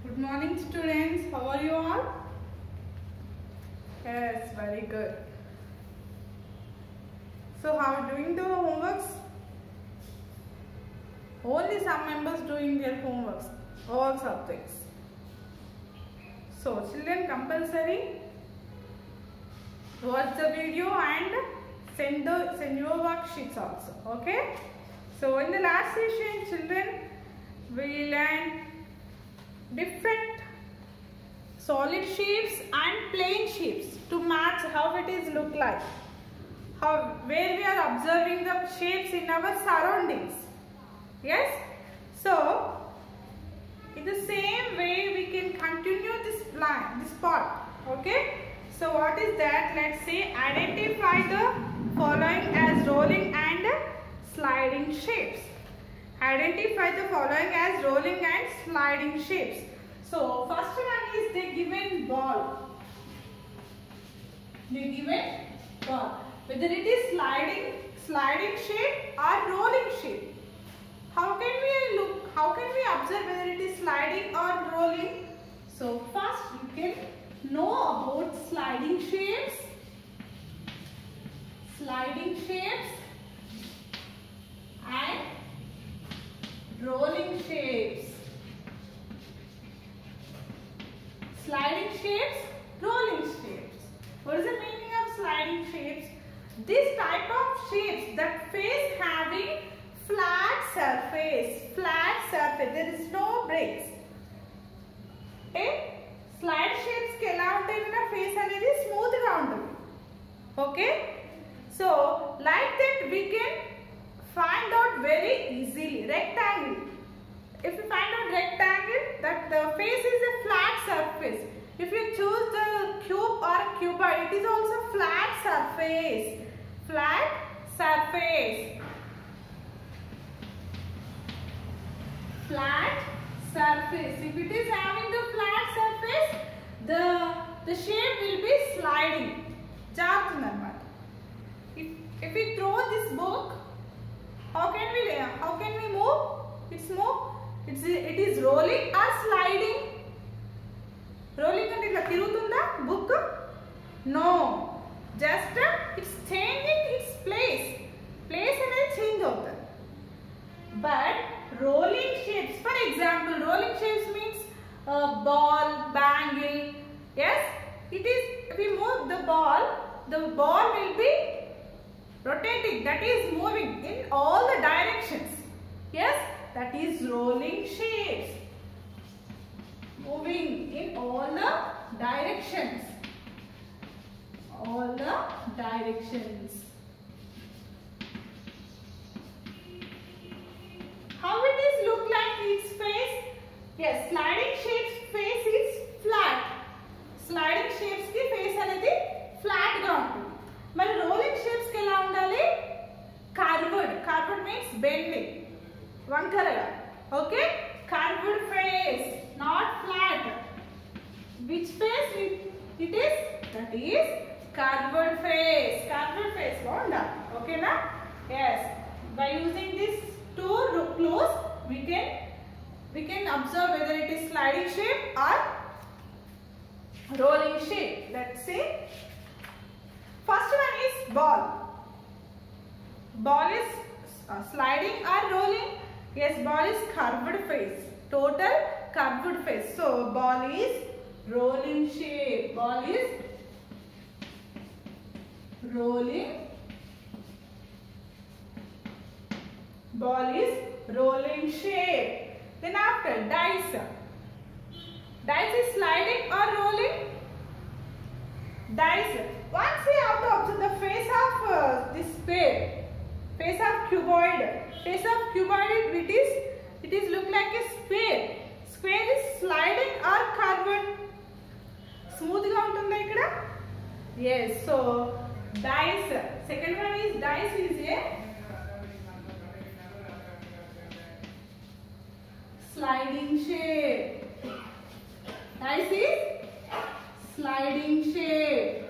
Good morning, students. How are you all? Yes, very good. So, how are you doing the homeworks? Only some members doing their homeworks, all subjects. So, children compulsory watch the video and send your worksheets also. Okay. So, in the last session, children, we learned different solid shapes and plane shapes to match how it is look like, where we are observing the shapes in our surroundings. Yes, so in the same way we can continue this part. Okay, so what is that? Let's say identify the following as rolling and sliding shapes. Identify the following as rolling and sliding shapes. So first one is the given ball. The given ball. Whether it is sliding shape or rolling shape. How can we observe whether it is sliding or rolling? So first you can know about sliding shapes and rolling shapes. Sliding shapes, rolling shapes. What is the meaning of sliding shapes? This type of shapes that face having flat surface. There is no breaks. Okay? Slide shapes ke ela untayi na face anedi smooth ga untundi. Okay? So like that we can find out very easily. Rectangle. If you find out rectangle, that the face is a flat surface. If you choose the cube or cuboid, it is also flat surface. Flat surface. Flat surface. If it is having the flat surface, the shape will be sliding. If we throw this book, how can we move? It is rolling or sliding? Rolling ante itla tirugutunda book? No. Just it's changing its place. Place anedi change avutadi. But rolling shapes, for example, rolling shapes means ball, bangle. Yes, it is. If we move the ball will be rotating. That is moving in all the directions. Yes, that is rolling shapes. Moving in all the directions. All the directions. How it is look like its face? Yes, sliding shapes face is flat. Sliding shapes ki face anedi flat ga untundi. Mari rolling shapes ki ela undali? Curved. Curved means bending. Vankaraga. Okay? Curved face, not flat. Which face it is? That is curved face. Curved face. Okay na? Yes. By using this two clues, we can observe whether it is sliding shape or rolling shape. Let's see. First one is ball. Ball is sliding or rolling? Yes, ball is curved face. Total curved face. So ball is rolling shape. Ball is rolling. Ball is rolling shape. Then after dice. Dice is sliding or rolling? Dice. Once we have to observe the face of this sphere. Face of cuboid. Face of cuboid, it is look like a sphere. Square is sliding or curved? Smooth ga untunda ikkada? Yes. So dice. Second one is dice is a sliding shape. Dice is sliding shape.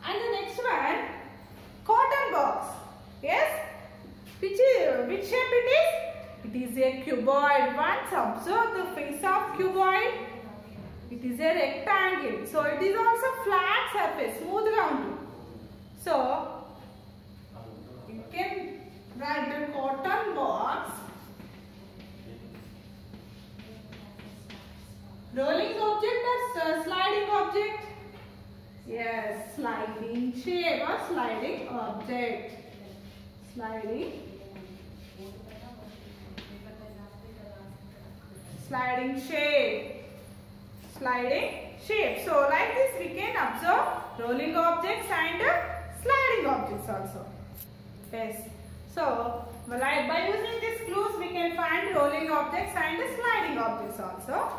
And the next one, cotton box. Yes, which shape it is? It It is a cuboid. Once observe the face of cuboid. It is a rectangle. So it is also flat surface, smooth round. So you can write the cotton box. Rolling object or sliding object? Yes, sliding shape or sliding object. Sliding shape. Sliding shape. So like this we can observe rolling objects and sliding objects also. Yes. So by using these clues we can find rolling objects and sliding objects also.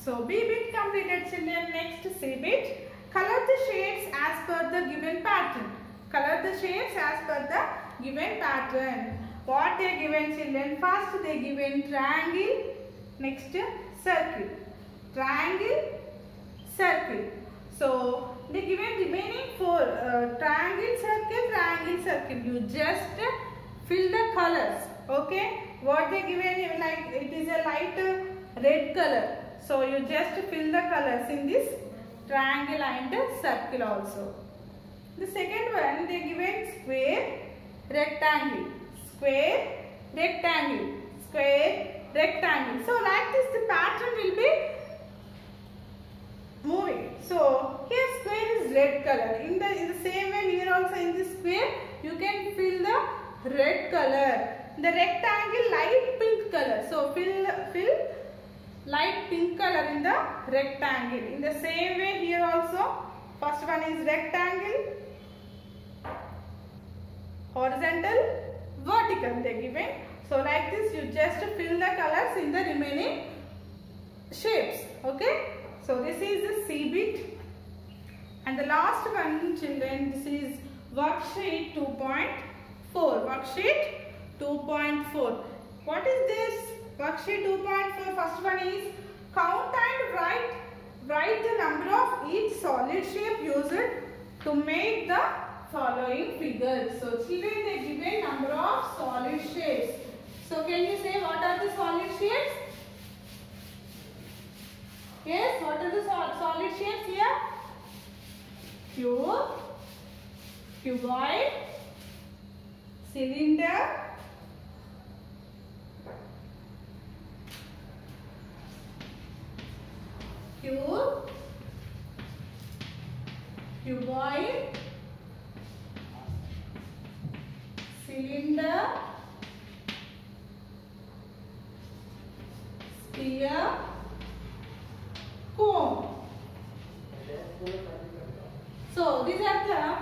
So B bit completed, children. Next C bit. Color the shapes as per the given pattern. Color the shapes as per the given pattern. What they given, children? First they given triangle. Next circle. Triangle, circle. So they given remaining four triangle, circle. You just fill the colors. Okay. What they given, like it is a light red color. So you just fill the colors in this triangle and circle also. The second one they given square, rectangle, square, rectangle, square, rectangle. So like this the pattern will be moving. So here square is red color. In the same way here also in this square you can fill the red color. The rectangle light pink color. So fill light pink color in the rectangle. In the same way here also, first one is rectangle, horizontal, vertical they given. So like this you just fill the colors in the remaining shapes. Okay. So this is the C bit. And the last one, children, this is worksheet 2.4. Worksheet 2.4. What is this? Worksheet 2.4. First one is count and write the number of each solid shape used to make the following figures. So children, they given number of solid shapes. So can you say what are the solid shapes? Yes, what are the solid shapes here? Cube, cuboid, cylinder, cube, cuboid, cylinder, sphere, cone. So these are the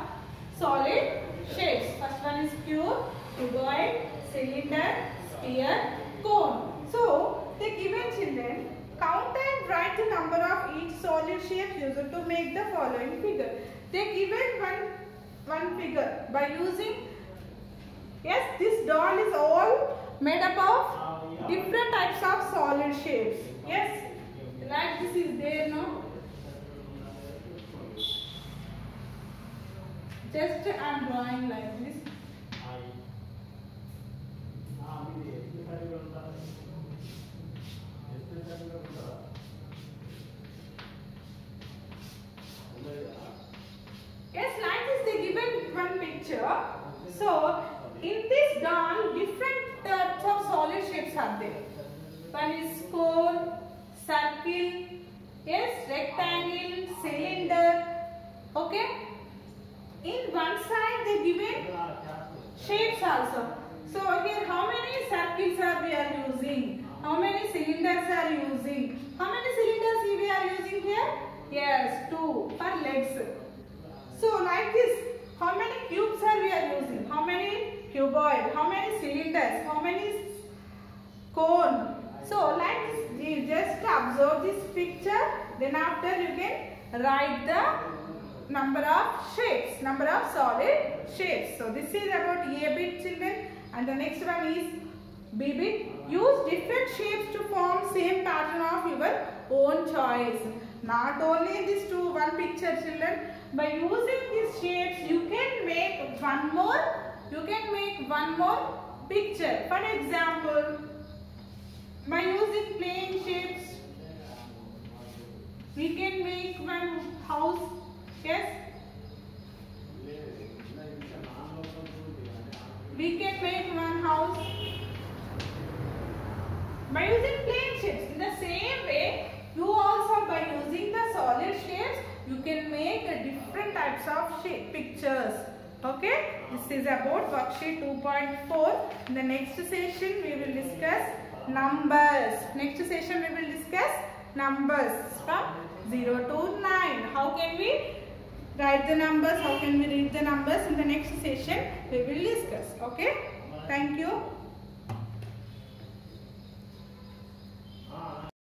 solid shapes. First one is cube, cuboid, cylinder, sphere, cone. So the given, children, count and write the number of each solid shape used to make the following figure. They given one figure by using, yes, this doll is all made up of different types of solid shapes. Yes, like this is there, no? Just I am drawing like this. Yes, like this they given one picture. So in this doll different types of solid shapes are there. One is cone, circle, yes, rectangle, cylinder. Okay. In one side they given shapes also. So here how many circles are we are using? How many cylinders are using? How many cylinders we are using here? Yes, 2 for legs. So like this, how many cubes are we are using? How many cuboid? How many cylinders? How many cone? So like this, you just observe this picture. Then after you can write the number of shapes, number of solid shapes. So this is about A bit, children, and the next one is B bit. Use different shapes to form same pattern of your own choice. Not only in this one picture, children. By using these shapes, you can make one more. You can make one more picture. For example, By using plane shapes, we can make one house. Yes? We can make one house by using plane shapes. In the same way, you also by using the solid shapes, you can make different types of shape pictures. Okay? This is about worksheet 2.4. In the next session, we will discuss numbers. Next session, we will discuss numbers from 0 to 9. How can we write the numbers? How can we read the numbers? In the next session, we will discuss. Okay? Thank you.